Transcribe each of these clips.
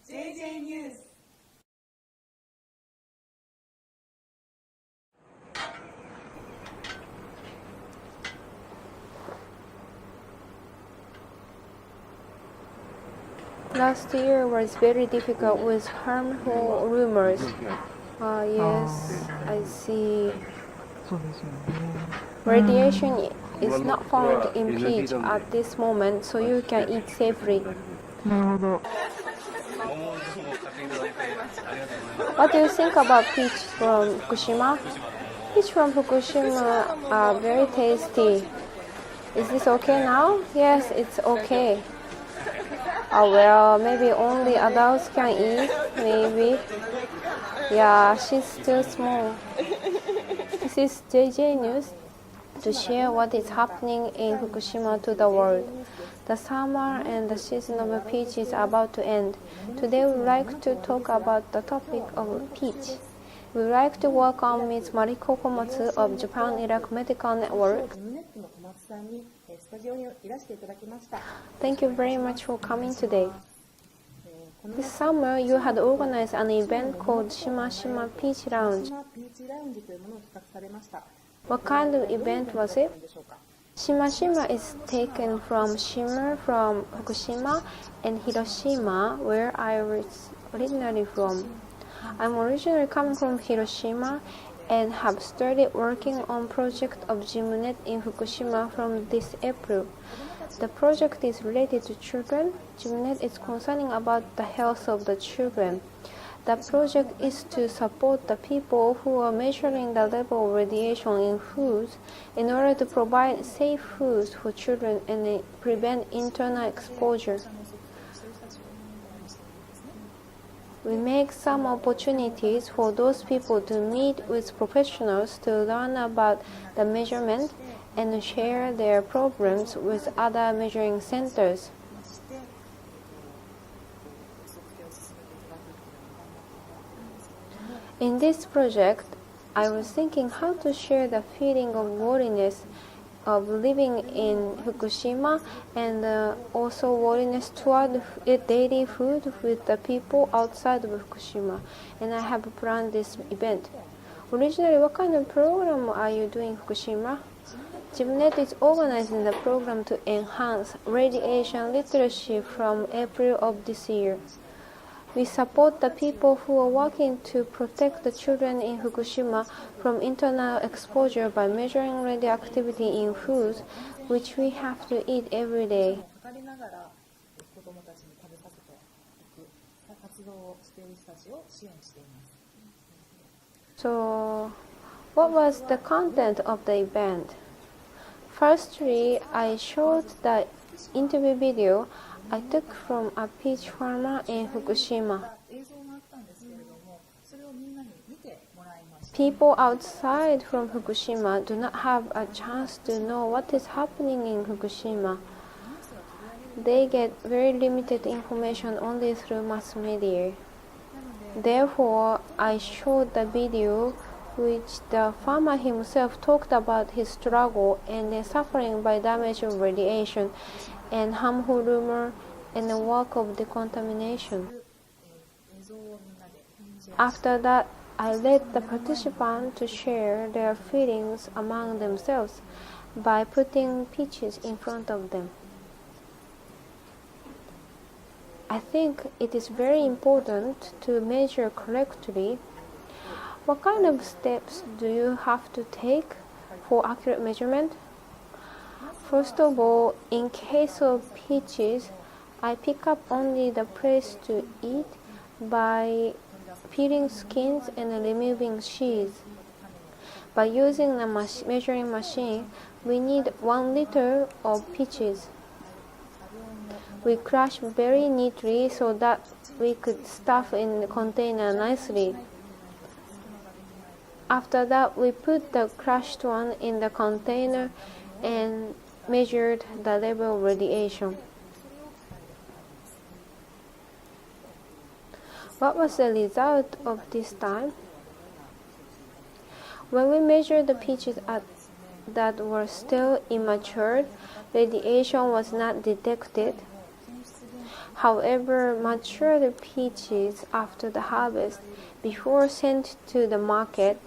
JJ News. Last year was very difficult with harmful rumors. Yes, I see. Radiation is not found in peach at this moment, so you can eat safely. What do you think about peach from Fukushima? Peach from Fukushima are very tasty. Is this okay now? Yes, it's okay. Oh well, maybe only adults can eat, maybe. Yeah, she's still small. This is JJ News to share what is happening in Fukushima to the world. The summer and the season of peach is about to end. Today we would like to talk about the topic of peach. We would like to welcome Ms. Mariko Komatsu of Japan-Iraq Medical Network. Thank you very much for coming today. This summer, you had organized an event called Shima Shima Peach Lounge. What kind of event was it? Shima Shima is taken from shimmer from Fukushima and Hiroshima, where I was originally from. I'm originally coming from Hiroshima and have started working on project of JJNewsEnglish in Fukushima from this April. The project is related to children. JJNewsEnglish is concerning about the health of the children. The project is to support the people who are measuring the level of radiation in foods in order to provide safe foods for children and prevent internal exposure. We make some opportunities for those people to meet with professionals to learn about the measurement and share their problems with other measuring centers. In this project, I was thinking how to share the feeling of worriness of living in Fukushima and also worriness toward daily food with the people outside of Fukushima. And I have planned this event. Originally, what kind of program are you doing in Fukushima? JJNewsEnglish is organizing the program to enhance radiation literacy from April of this year. We support the people who are working to protect the children in Fukushima from internal exposure by measuring radioactivity in foods, which we have to eat every day. So, what was the content of the event? Firstly, I showed the interview video I took from a peach farmer in Fukushima. People outside from Fukushima do not have a chance to know what is happening in Fukushima. They get very limited information only through mass media. Therefore, I showed the video which the farmer himself talked about his struggle and the suffering by damage of radiation and harmful rumor and the work of decontamination. After that, I led the participants to share their feelings among themselves by putting peaches in front of them. I think it is very important to measure correctly. What kind of steps do you have to take for accurate measurement? First of all, in case of peaches, I pick up only the place to eat by peeling skins and removing seeds. By using the measuring machine, we need 1 liter of peaches. We crush very neatly so that we could stuff in the container nicely. After that, we put the crushed one in the container and measured the level of radiation. What was the result of this time? When we measured the peaches that were still immature, radiation was not detected. However, matured peaches after the harvest, before sent to the market,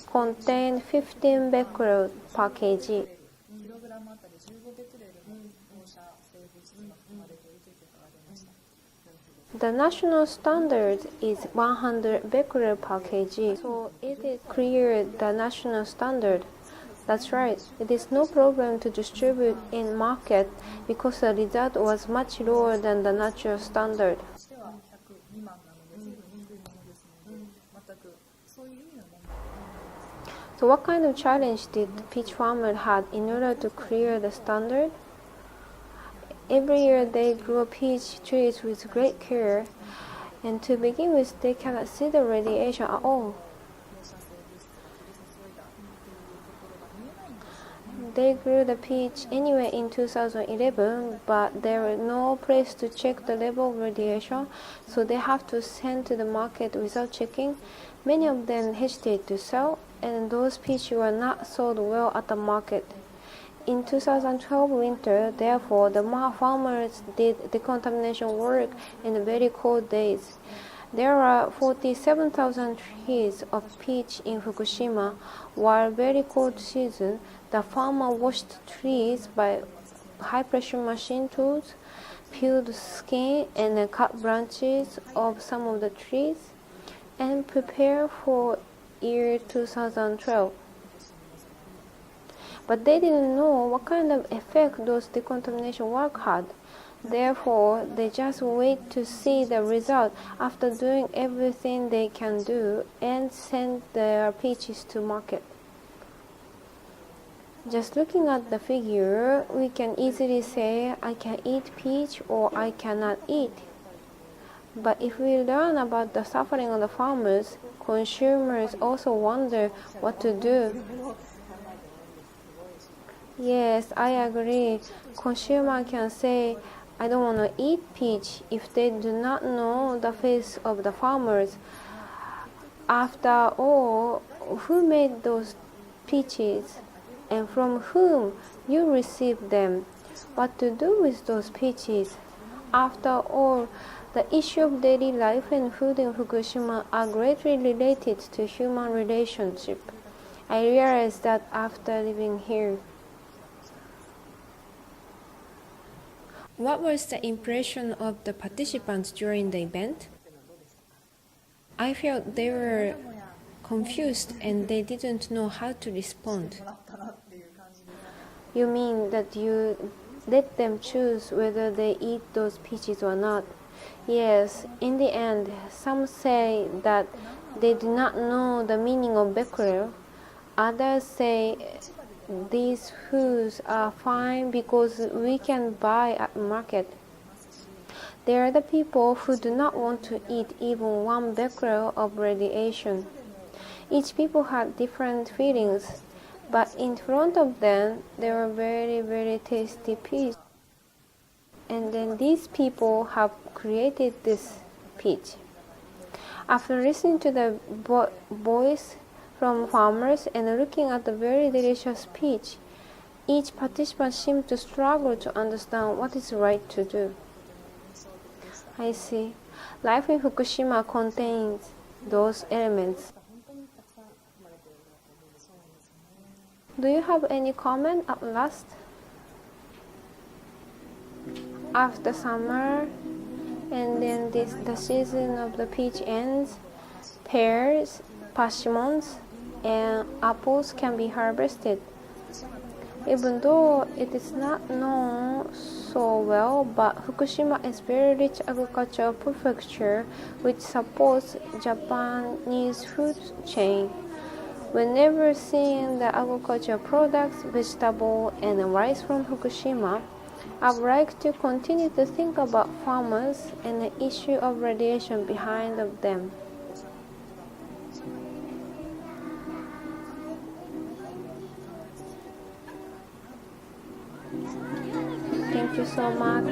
contain 15 becquerel per kg. The national standard is 100 becquerel per kg, so it is cleared the national standard. That's right, it is no problem to distribute in market because the result was much lower than the natural standard. So what kind of challenge did the peach farmer had in order to clear the standard? Every year they grow peach trees with great care, and to begin with they cannot see the radiation at all. They grew the peach anyway in 2011, but there was no place to check the level of radiation, so they have to send to the market without checking. Many of them hesitate to sell, and those peaches were not sold well at the market. In 2012 winter, therefore, the farmers did decontamination work in very cold days. There are 47,000 trees of peach in Fukushima. While very cold season, the farmer washed trees by high-pressure machine tools, peeled skin and cut branches of some of the trees, and prepared for year 2012. But they didn't know what kind of effect those decontamination work had. Therefore, they just wait to see the result after doing everything they can do and send their peaches to market. Just looking at the figure, we can easily say I can eat peach or I cannot eat. But if we learn about the suffering of the farmers, consumers also wonder what to do. Yes, I agree. Consumer can say, I don't want to eat peach if they do not know the face of the farmers. After all, who made those peaches? And from whom you received them? What to do with those peaches? After all, the issue of daily life and food in Fukushima are greatly related to human relationship. I realized that after living here. What was the impression of the participants during the event? I felt they were confused and they didn't know how to respond. You mean that you let them choose whether they eat those peaches or not? Yes, in the end, some say that they do not know the meaning of becquerel. Others say these foods are fine because we can buy at market. There are the people who do not want to eat even 1 becquerel of radiation. Each people had different feelings, but in front of them there were very, very tasty peach. And then these people have created this peach. After listening to the voice from farmers and looking at the very delicious peach, each participant seemed to struggle to understand what is right to do. I see. Life in Fukushima contains those elements. Do you have any comment at last? After summer, and then the season of the peach ends, pears, persimmons, and apples can be harvested. Even though it is not known so well, but Fukushima is very rich agricultural prefecture which supports Japanese food chain. Whenever seeing the agricultural products, vegetable, and rice from Fukushima, I would like to continue to think about farmers and the issue of radiation behind of them. Thank you so much.